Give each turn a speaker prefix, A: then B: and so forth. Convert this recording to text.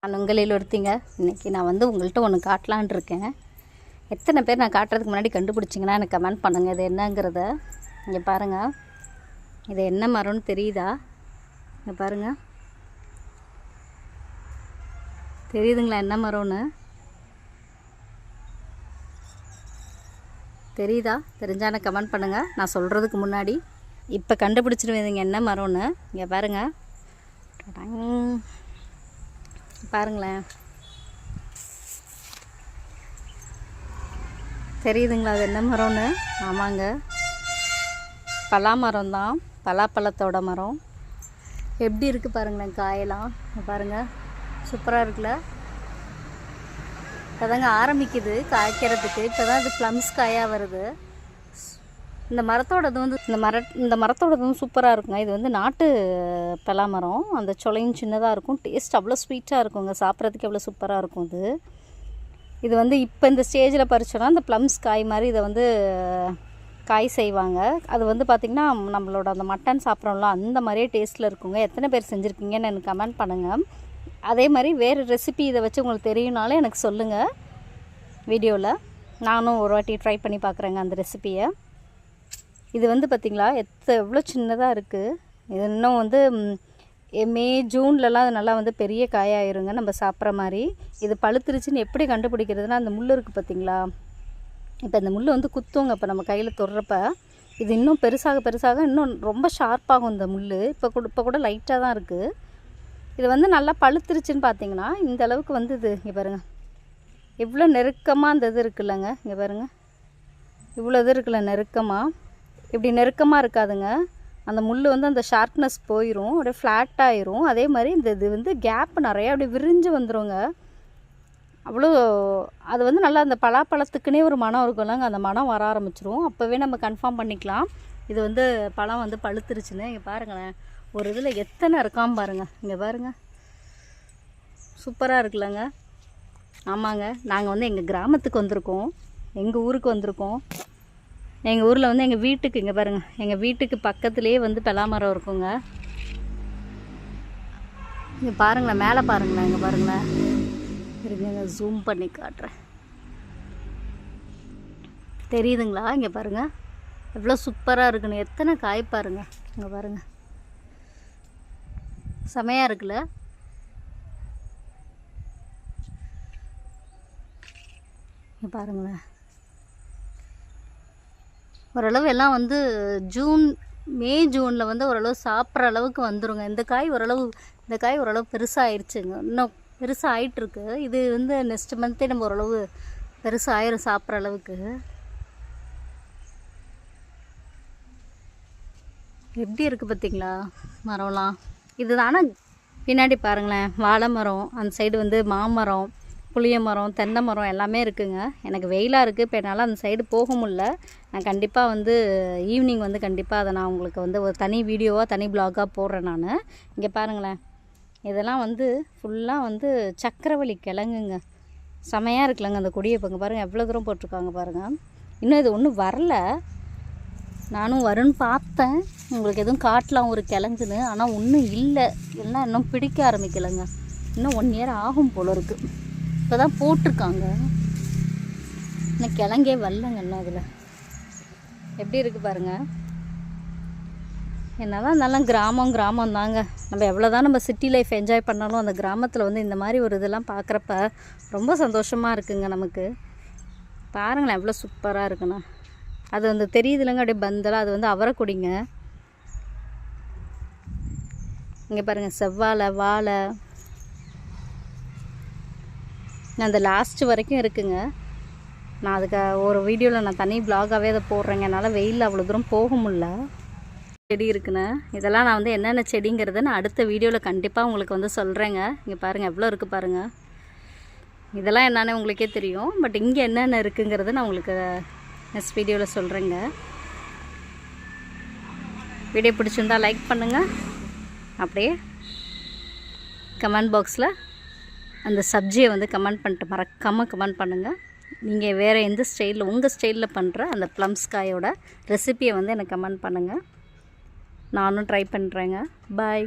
A: நான் உங்களில் ஒருத்திங்க. இன்றைக்கி நான் வந்து உங்கள்கிட்ட ஒன்று காட்டலான் இருக்கேன். எத்தனை பேர் நான் காட்டுறதுக்கு முன்னாடி கண்டுபிடிச்சிங்கன்னா எனக்கு கமெண்ட் பண்ணுங்கள். இது என்னங்கிறத இங்கே பாருங்கள். இது என்ன மரம்னு தெரியுதா? இங்கே பாருங்கள், தெரியுதுங்களா என்ன மரம்னு? தெரியுதா? தெரிஞ்சால் எனக்கு கமெண்ட் பண்ணுங்கள். நான் சொல்கிறதுக்கு முன்னாடி இப்போ கண்டுபிடிச்சிருவீங்க என்ன மரம்னு. இங்கே பாருங்கள், பாருங்களேன், தெரியுதுங்களா அது என்ன மரம்னு? ஆமாங்க, பலா தான், பலாப்பழத்தோட மரம். எப்படி இருக்குது பாருங்களேன் காயெல்லாம். பாருங்கள், சூப்பராக இருக்குல்ல? இப்போதாங்க ஆரம்பிக்குது காய்க்கிறதுக்கு. இப்போ தான் இது ப்ளம்ஸ் காயாக வருது. இந்த மரத்தோடது வந்து இந்த மரத்தோடதும் சூப்பராக இருக்குங்க. இது வந்து நாட்டு பலா மரம். அந்த சொலையும் சின்னதாக இருக்கும். டேஸ்ட் அவ்வளோ ஸ்வீட்டாக இருக்குங்க. சாப்பிட்றதுக்கு எவ்வளோ சூப்பராக இருக்கும் இது வந்து இப்போ இந்த ஸ்டேஜில் பறிச்சோன்னா இந்த ப்ளம்ஸ் காய் மாதிரி இதை வந்து காய் செய்வாங்க. அது வந்து பார்த்திங்கன்னா நம்மளோட அந்த மட்டன் சாப்பிட்றோம்ல அந்த மாதிரியே டேஸ்ட்டில் இருக்குங்க. எத்தனை பேர் செஞ்சுருக்கீங்கன்னு எனக்கு கமெண்ட் பண்ணுங்கள். அதே மாதிரி வேறு ரெசிபி இதை வச்சு உங்களுக்கு தெரியும்னாலும் எனக்கு சொல்லுங்கள் வீடியோவில். நானும் ஒரு வாட்டி ட்ரை பண்ணி பார்க்குறேங்க அந்த ரெசிப்பியை. இது வந்து பார்த்திங்களா எவ்வளோ சின்னதாக இருக்குது. இது இன்னும் வந்து மே ஜூன்லலாம் அது நல்லா வந்து பெரிய காயாயிருங்க நம்ம சாப்பிட்ற மாதிரி. இது பழுத்துருச்சுன்னு எப்படி கண்டுபிடிக்கிறதுனா அந்த முள் இருக்குது பார்த்திங்களா? இப்போ இந்த முள் வந்து குத்துங்க. இப்போ நம்ம கையில் தொடுறப்ப இது இன்னும் பெருசாக இன்னும் ரொம்ப ஷார்ப்பாகும் இந்த முள். இப்போ கூட லைட்டாக தான் இருக்குது. இது வந்து நல்லா பழுத்துருச்சுன்னு பார்த்திங்கன்னா இந்த அளவுக்கு வந்து இது இங்கே பாருங்கள், இவ்வளோ நெருக்கமாக அந்த இது இருக்குல்லங்க. இங்கே பாருங்கள், இவ்வளோ இது இருக்குல்ல நெருக்கமாக. இப்படி நெருக்கமாக இருக்காதுங்க. அந்த முள் வந்து அந்த ஷார்ப்னஸ் போயிடும், அப்படியே ஃப்ளாட்டாகிரும். அதே மாதிரி இது வந்து கேப் நிறையா அப்படியே விரிஞ்சு வந்துடுங்க. அவ்வளோ அது வந்து நல்லா அந்த பலாப்பழத்துக்குன்னே ஒரு மனம் இருக்கும்லங்க, அந்த மனம் வர ஆரம்பிச்சிரும். அப்போவே நம்ம கன்ஃபார்ம் பண்ணிக்கலாம் இது வந்து பழம் வந்து பழுத்துருச்சுன்னு. இங்கே பாருங்களேன், ஒரு இதில் எத்தனை இருக்காமல் பாருங்கள். இங்கே பாருங்கள், சூப்பராக இருக்குல்லங்க. ஆமாங்க, நாங்கள் வந்து எங்கள் கிராமத்துக்கு வந்திருக்கோம், எங்கள் ஊருக்கு வந்திருக்கோம். எங்கள் ஊரில் வந்து எங்கள் வீட்டுக்கு இங்கே பாருங்கள், எங்கள் வீட்டுக்கு பக்கத்துலேயே வந்து பலாமரம் இருக்குங்க. இங்கே பாருங்களேன், மேலே பாருங்களேன், இங்கே பாருங்களேன், இருக்குங்க, ஜூம் பண்ணி காட்டுறேன். தெரியுதுங்களா? இங்கே பாருங்கள் எவ்வளோ சூப்பராக இருக்குன்னு. எத்தனை காய் பாருங்கள். இங்கே பாருங்கள், செமையாக இருக்குல்ல? இங்கே பாருங்களேன், ஓரளவு எல்லாம் வந்து மே ஜூனில் வந்து ஓரளவு சாப்பிட்ற அளவுக்கு வந்துடுங்க. இந்த காய் ஓரளவு பெருசாக ஆயிடுச்சுங்க. இன்னும் பெருசாக ஆகிட்டுருக்கு. இது வந்து நெக்ஸ்ட் மந்த்தே நம்ம ஓரளவு பெருசாக ஆயிரும் சாப்பிட்ற அளவுக்கு. எப்படி இருக்குது பார்த்திங்களா மரம்லாம்? இது தானே. பின்னாடி பாருங்களேன், வாழை மரம், அந்த சைடு வந்து மாமரம், புளிய மரம், தென்னை மரம் எல்லாமே இருக்குதுங்க. எனக்கு வெயிலாக இருக்குது, இப்போ என்னால் அந்த சைடு போக முடில. நான் கண்டிப்பாக வந்து ஈவினிங் வந்து கண்டிப்பாக அதை நான் உங்களுக்கு வந்து ஒரு தனி வீடியோவாக தனி ப்ளாகாக போடுறேன் நான். இங்கே பாருங்களேன், இதெல்லாம் வந்து ஃபுல்லாக வந்து சக்கரவள்ளி கிழங்குங்க. செமையாக இருக்குல்லங்க அந்த கொடியை. இப்போ பாருங்கள் எவ்வளோ தூரம் போட்டிருக்காங்க பாருங்கள். இன்னும் இது ஒன்றும் வரல. நானும் வரும்னு பார்த்தேன், உங்களுக்கு எதுவும் காட்டலாம் ஒரு கிழங்குன்னு. ஆனால் ஒன்றும் இல்லை, எல்லாம் இன்னும் பிடிக்க ஆரம்பிக்கலைங்க. இன்னும் 1 இயர் ஆகும் போல இருக்குது. இப்போ தான் போட்டிருக்காங்க, இன்னும் கிழங்கே வரலங்க. இன்னும் அதில் எப்படி இருக்குது பாருங்கள். என்ன தான் இருந்தாலும் கிராமம் தாங்க. நம்ம எவ்வளோ தான் நம்ம சிட்டி லைஃப் என்ஜாய் பண்ணாலும் அந்த கிராமத்தில் வந்து இந்த மாதிரி ஒரு இதெல்லாம் பார்க்குறப்ப ரொம்ப சந்தோஷமாக இருக்குங்க நமக்கு. பாருங்களேன் எவ்வளோ சூப்பராக இருக்குண்ணா. அது வந்து தெரியுதுலங்க, அப்படியே பந்தலாக. அது வந்து அவரைக்கொடிங்க. இங்கே பாருங்கள், செவ்வாழை, வாழை அந்த லாஸ்ட்டு வரைக்கும் இருக்குங்க. நான் அதுக்கு ஒரு வீடியோவில் நான் தனி ப்ளாகாகவே அதை போடுறேங்க. என்னால் வெயிலில் அவ்வளோ தூரம் போக முடில. செடி இருக்குண்ணே. இதெல்லாம் நான் வந்து என்னென்ன செடிங்கிறத நான் அடுத்த வீடியோவில் கண்டிப்பாக உங்களுக்கு வந்து சொல்கிறேங்க. இங்கே பாருங்கள் எவ்வளோ இருக்குது பாருங்கள். இதெல்லாம் என்னென்னு உங்களுக்கே தெரியும், பட் இங்கே என்னென்ன இருக்குங்கிறத நான் உங்களுக்கு நெக்ஸ்ட் வீடியோவில் சொல்கிறேங்க. வீடியோ பிடிச்சிருந்தா லைக் பண்ணுங்கள். அப்படியே கமெண்ட் பாக்ஸில் அந்த சப்ஜியை வந்து கமெண்ட் பண்ணிட்டு மறக்காமல் கமெண்ட் பண்ணுங்கள். நீங்கள் வேறு எந்த ஸ்டைலில் உங்கள் ஸ்டைலில் பண்ணுற அந்த ப்ளம்ஸ் காயோட ரெசிப்பியை வந்து எனக்கு கமெண்ட் பண்ணுங்கள். நானும் ட்ரை பண்ணுறேங்க. பாய்.